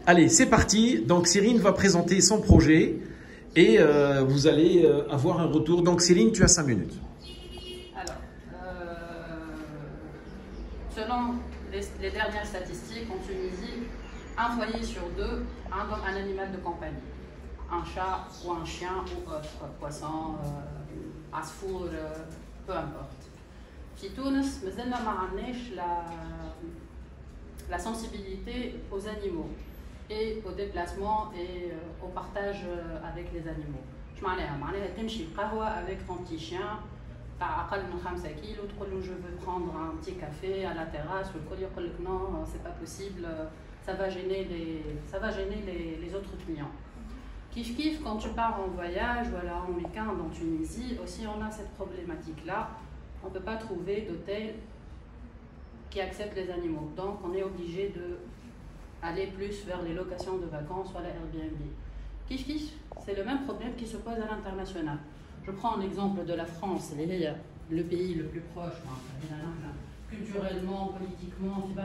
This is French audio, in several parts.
Allez, c'est parti. Donc, Cyrine va présenter son projet et vous allez avoir un retour. Donc, Cyrine, tu as 5 minutes. Alors, selon les dernières statistiques, en Tunisie, un foyer sur deux a un animal de compagnie. Un chat ou un chien ou autre, poisson, asfour, peu importe. في تونس مازلنا ما عندناش la sensibilité aux animaux et au déplacement et au partage avec les animaux. Je معناها تمشي قهوة avec ton petit chien تاع أقل من 5 كيلو تقول له je veux prendre un petit café à la terrasse والكل يقول لك non c'est pas possible, ça va gêner les autres clients. Kif kif, quand tu pars en voyage, voilà, en week-end en Tunisie, aussi on a cette problématique-là. On ne peut pas trouver d'hôtel qui accepte les animaux. Donc on est obligé d'aller plus vers les locations de vacances ou la Airbnb. Kif kif, c'est le même problème qui se pose à l'international. Je prends l'exemple de la France, le pays le plus proche, culturellement, politiquement, on est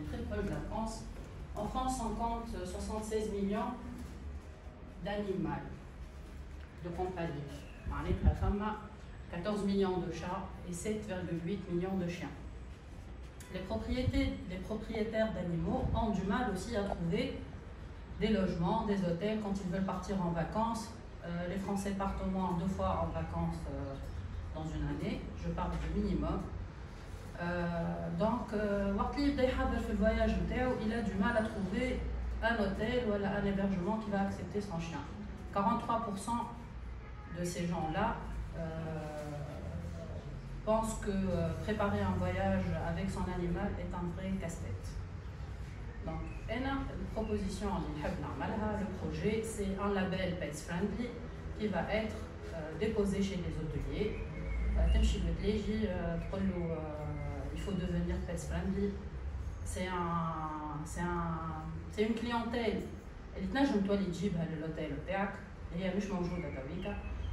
très proche de la France. En France, on compte 76 millions d'animaux de compagnie. La femme a 14 millions de chats et 7,8 millions de chiens. Les propriétaires d'animaux ont du mal aussi à trouver des logements, des hôtels quand ils veulent partir en vacances. Les Français partent au moins 2 fois en vacances dans une année. Je parle du minimum. Donc, le voyage, il a du mal à trouver un hôtel ou un hébergement qui va accepter son chien. 43% de ces gens-là pensent que préparer un voyage avec son animal est un vrai casse-tête. Donc, une proposition, le projet, c'est un label Pets Friendly qui va être déposé chez les hôteliers. Il faut devenir Pets Friendly. C'est une clientèle.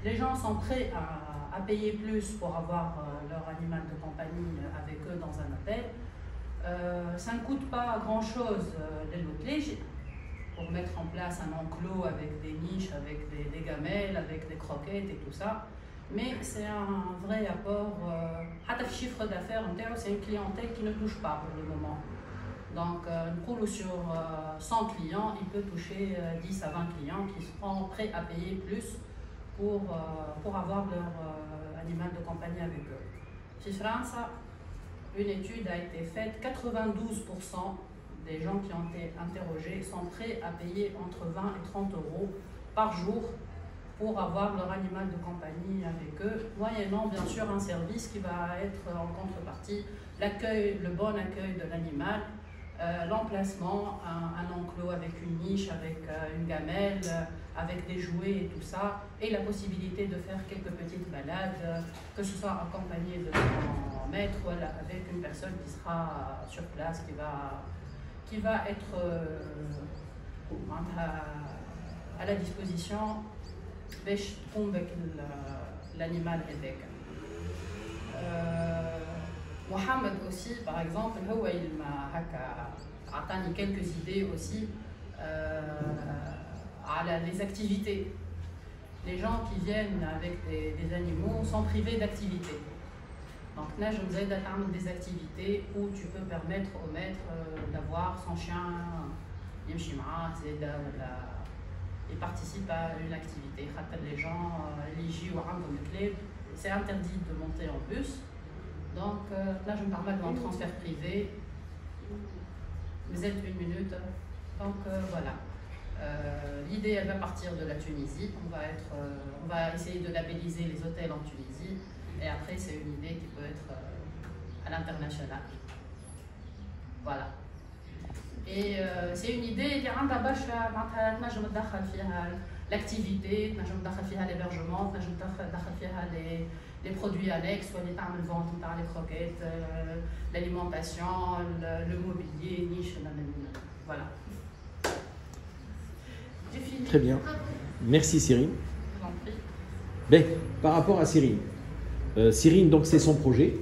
Les gens sont prêts à payer plus pour avoir leur animal de compagnie avec eux dans un hôtel. Ça ne coûte pas grand-chose de l'hôtel pour mettre en place un enclos avec des niches, avec des gamelles, avec des croquettes et tout ça. Mais c'est un vrai apport. Le chiffre d'affaires, c'est une clientèle qui ne touche pas pour le moment. Donc, sur 100 clients, il peut toucher 10 à 20 clients qui seront prêts à payer plus pour avoir leur animal de compagnie avec eux. En France, une étude a été faite, 92% des gens qui ont été interrogés sont prêts à payer entre 20 et 30 euros par jour pour avoir leur animal de compagnie avec eux, moyennant bien sûr un service qui va être en contrepartie, le bon accueil de l'animal, l'emplacement, un enclos avec une niche, avec une gamelle, avec des jouets et tout ça, et la possibilité de faire quelques petites balades, que ce soit accompagné de son maître ou avec une personne qui sera sur place, qui va être à la disposition de l'animal avec. Mohamed aussi, par exemple, il m'a donné quelques idées aussi à les activités. Les gens qui viennent avec des animaux sont privés d'activités. Donc là, je vous aide à faire des activités où tu peux permettre au maître d'avoir son chien, il participe à une activité. Les gens, c'est interdit de monter en bus. Donc là, je me permets d'un transfert privé. Vous êtes 1 minute. Donc voilà. L'idée, elle va partir de la Tunisie. On va essayer de labelliser les hôtels en Tunisie. Et après, c'est une idée qui peut être à l'international. Voilà. Et c'est une idée qui a l'activité, l'hébergement, les produits annexes, les ventes, les croquettes, l'alimentation, le mobilier, niche, voilà. J'ai fini. Très bien. Merci Cyrine. Je vous en prie. Ben, par rapport à Cyrine, Cyrine, donc c'est son projet.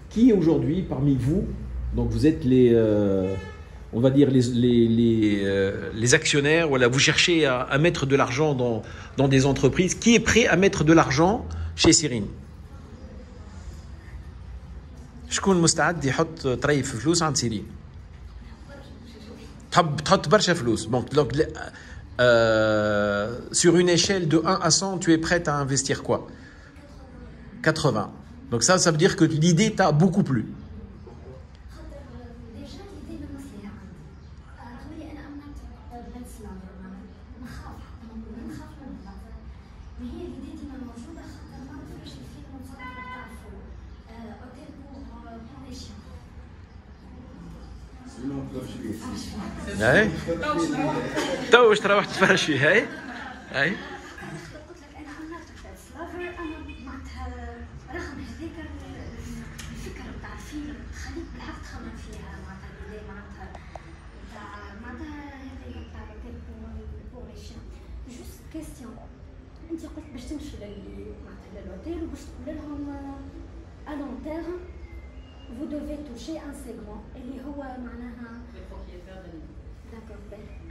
Qui aujourd'hui, parmi vous, donc vous êtes on va dire, les actionnaires, voilà, vous cherchez à mettre de l'argent dans des entreprises, qui est prêt à mettre de l'argent chez Cyrine? شكون مستعد يحط طريف فلوس عند سيرين؟ تحط برشا فلوس. Donc sur une échelle de 1 à 100, tu es prête à investir quoi? 80. Donc ça veut dire que l'idée t'a beaucoup plu. هاي تو واش تروح تفرش فيه هاي هاي رغم هذيك الفكره نتاع الفيلم تخليك بالحق تخمم فيها معناتها البدايه معناتها هذه نتاع البوريشن جوست كيستيون انت قلت باش تمشي معناتها للوتيل وباش تقول لهم à long terme vous devez toucher un segment اللي هو معناها داكور.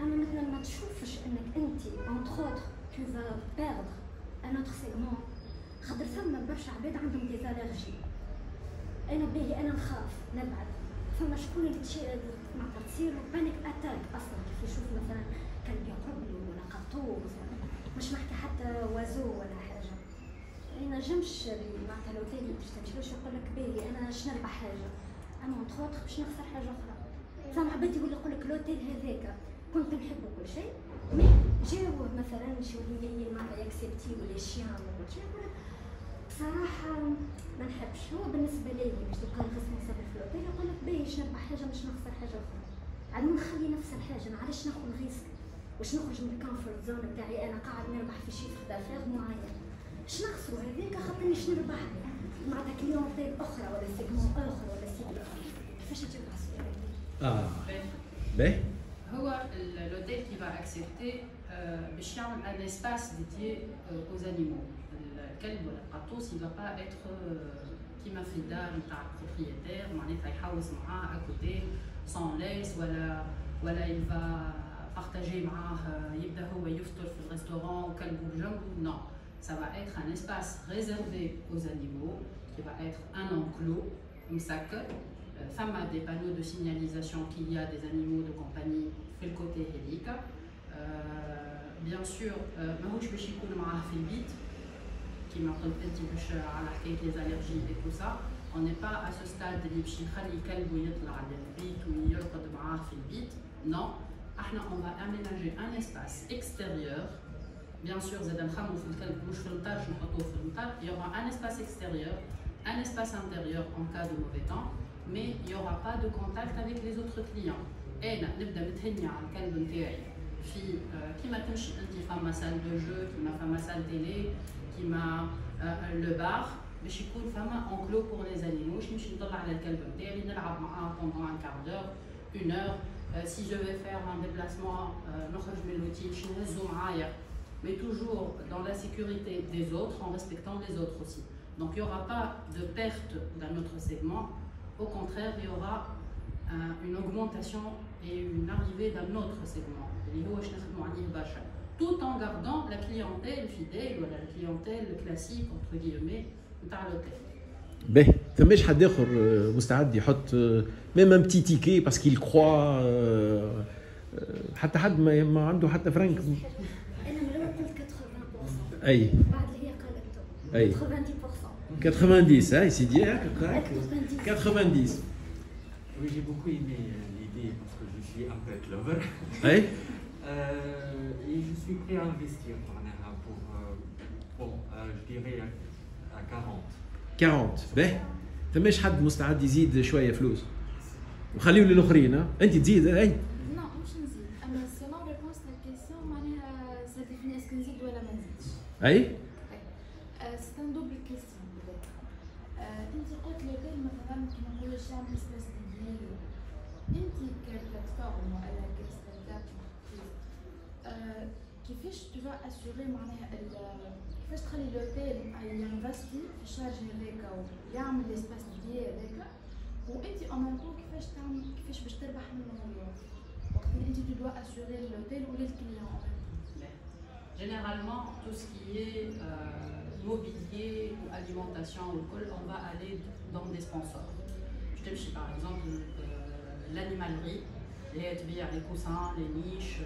اما مثلا ما تشوفش انك انت entre autres tu vas perdre un autre segment خاطر ثم برشا عباد عندهم دي زالرجي. انا باهي انا نخاف نبعد فما شكون اللي معناتها تصير بانيك اتاك اصلا كيف يشوف مثلا كلب يقرب له ولا قطوز مش نحكي حتى وازو ولا حاجه. انا نجمش معناتها لوتيل باش تمشي يقول لك باهي انا باش نربح حاجه اما اونتر باش نخسر حاجه اخرى. فما عباد يقول لك لوتيل هذاك كنت نحبه كل شيء مي جاوه مثلا شو هي معناتها يكسبتي ولا شيان ولا شيء بصراحه ما نحبش. هو بالنسبه لي باش تبقى ريسبونسابل في الاوتيل يقول لك باهي باش نربح حاجه باش نخسر حاجه اخرى. عاد نخلي نفس الحاجه انا علاش ناخذ ريسك واش نخرج من الكونفورت زون تاعي انا قاعد نربح في شيفر دافير معين باش نخسروا هذاك خاطر باش نربح معناتها كليونتيل اخرى ولا سيجمون اخر ولا سيجمون كيفاش تجيب باهي. هو l'hôtel qui va accepter باش يعمل un espace dédié aux animaux. الكلب ولا القطوس il va pas être كيما في الدار نتاع البروبريتير معناتها يحوس معاه à côté sans laisse ولا il va partager معاه يبدا هو يفطر في الريستوران وكلبه بجنبه. Non, ça va être un espace réservé aux animaux qui va être un enclos مسكر. فما des panneaux de signalisation qu'il y a des animaux de compagnie في الكوتي هذيك. bien sûr ماهوش باش يكون معاه في البيت كيما قلت انت باش على حكايه لي زالرجي اي تو سا. on n'est pas à ce stade اللي باش نخلي كلبه يطلع للبيت ويرقد معاه في البيت. non, احنا on va aménager un espace extérieur. bien sûr زاد نخمو في الكلب مش في الدار نحطوه في الدار. il y aura un espace extérieur, un espace intérieur en cas de mauvais temps, mais il n'y aura pas de contact avec les autres clients. انا نبدا متهنيه على الكلب نتاعي في كيما تمشي انت فما سال دو جو كيما فما سال تيلي كيما لو بار باش يكون فما اونكلو بور لي زانيمو باش نمشي نطلع على الكلب نتاعي نلعب معاه بوندون ان كار دور اون اور. سي جو في فير ان ديبلاسمون نخرج من لوتيل باش نهزو معايا mais toujours dans la sécurité des autres en respectant les autres aussi. Donc il n'y aura pas de perte d'un autre segment, au contraire il y aura une augmentation et une arrivée d'un autre segment, tout en gardant la clientèle fidèle ou la clientèle classique entre guillemets de l'hôtel. باهي ثماش حد اخر مستعد يحط ميم ان بتي تيكي باسكو il croit حتى حد ما عنده حتى فرنك. انا من الاول قلت 80% اي بعد اللي هي قالته اي 90%. 90 هاي سيدي هكاك 90. Oui, j'ai beaucoup aimé l'idée parce que je suis un pet lover. Oui. Et je suis prêt à investir pour je dirais à 40. 40 باهي فماش حد مستعد يزيد شويه فلوس وخليو للاخرين. انت تزيد اي Non, مش نزيد. اما selon réponse à la question معناها ça définit est-ce que نزيد ولا ما نزيدش. اي c'est un double question peut-être. انت قلت لوتيل مثلا كيما نقولوا يعمل سبيس ديالو. انت كبلاتفورم ولا كستارت اب كيفاش tu vas assurer معناها كيفاش تخلي لوتيل ينفستي في الشارج هذاك ويعمل السبيس ديالو هذاك وانت en même temps كيفاش باش تربح منهم وقت اللي انت tu dois assurer l'hôtel ou les clients en même temps. Généralement, tout ce qui est mobilier ou alimentation ou alcool, on va aller dans des sponsors. Je te dis par exemple l'animalerie, les coussins, les niches,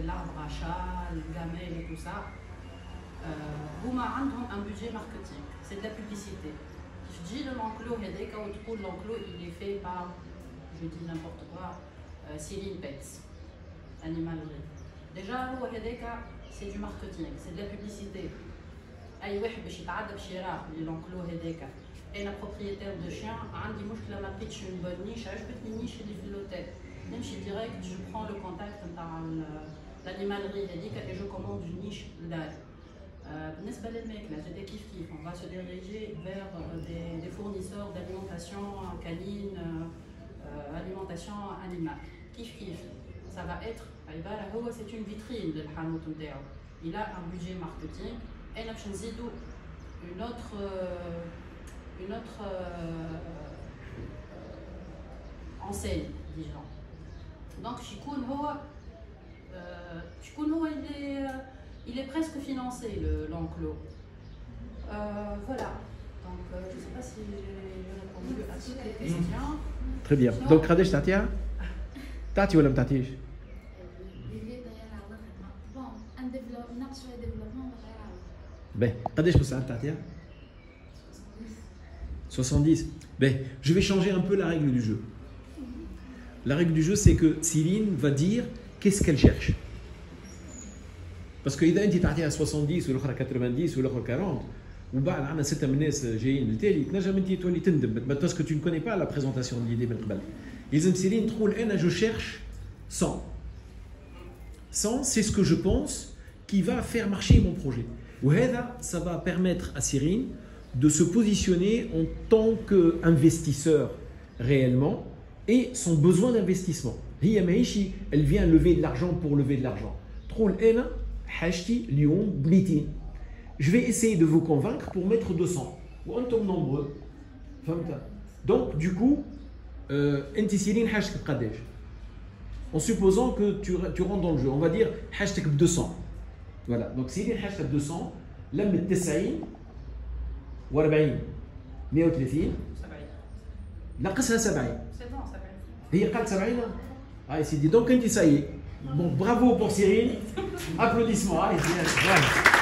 l'arbre à chat, les gamelles et tout ça. Huma عندهم un budget marketing, c'est de la publicité. Je dis l'enclos, l'enclos il est fait par, je dis n'importe quoi, Céline Pets, animalerie. Déjà, c'est du marketing, c'est de la publicité. أي واحد باش يتعدى باش يراه l'enclos هذاك. أنا propriétaire de chien, عندي مشكلة ما لقيتش une bonne niche, عجبتني النيش اللي في l'hôtel. نمشي direct, je prends le contact نتاع l'animalerie هذيك et je commande une niche لداري. بالنسبة للماكلة هذا كيف on va se diriger vers des fournisseurs d'alimentation canine, alimentation animale. Kiff, ça va être c'est une vitrine de l'hanut نتاعو. Il a un budget marketing et باش نزيدو une autre enseigne disons. Donc شكون هو il est presque financé l'enclos. Voilà. Donc je ne sais pas si j'ai répondu à toutes les questions. Très bien. Donc قداش تعطيها؟ تعطي ولا ما تعطيش؟ Ben, قداش مساعد تعطيها؟ 70. Ben, je vais changer un peu la règle du jeu. La règle du jeu, c'est que Céline va dire qu'est-ce qu'elle cherche. Parce que إذا أنت تعطيها 70 والأخرى 90 والأخرى 40 وبعد عندنا 6 من الناس جايين للتالي تنجم أنت تولي تندم parce que tu ne connais pas la présentation de l'idée من قبل. يلزم سيرين تقول أنا je cherche 100. 100 c'est ce que je pense qui va faire marcher mon projet. وهذا ça va permettre à Cyrine de se positionner en tant qu'investisseur réellement et son besoin d'investissement. هي ماهيش elle vient lever de l'argent pour lever de l'argent. تقول أنا حاجتي اليوم ب 200. Je vais essayer de vous convaincre pour mettre 200. وأنتم nombreux. فهمت؟ Donc du coup أنت سيرين حاجتك بقداش؟ En supposant que tu rentres dans le jeu, on va dire حاجتك ب 200. Voilà. Donc سيرين حاجتك ب 200 لمت 90 و 40 130 نقصها 70. هي قالت 70. Ah, c'est dit. Donc, quand il ça y est. Bon, bravo pour Cyrine. Applaudissements. Allez, voilà.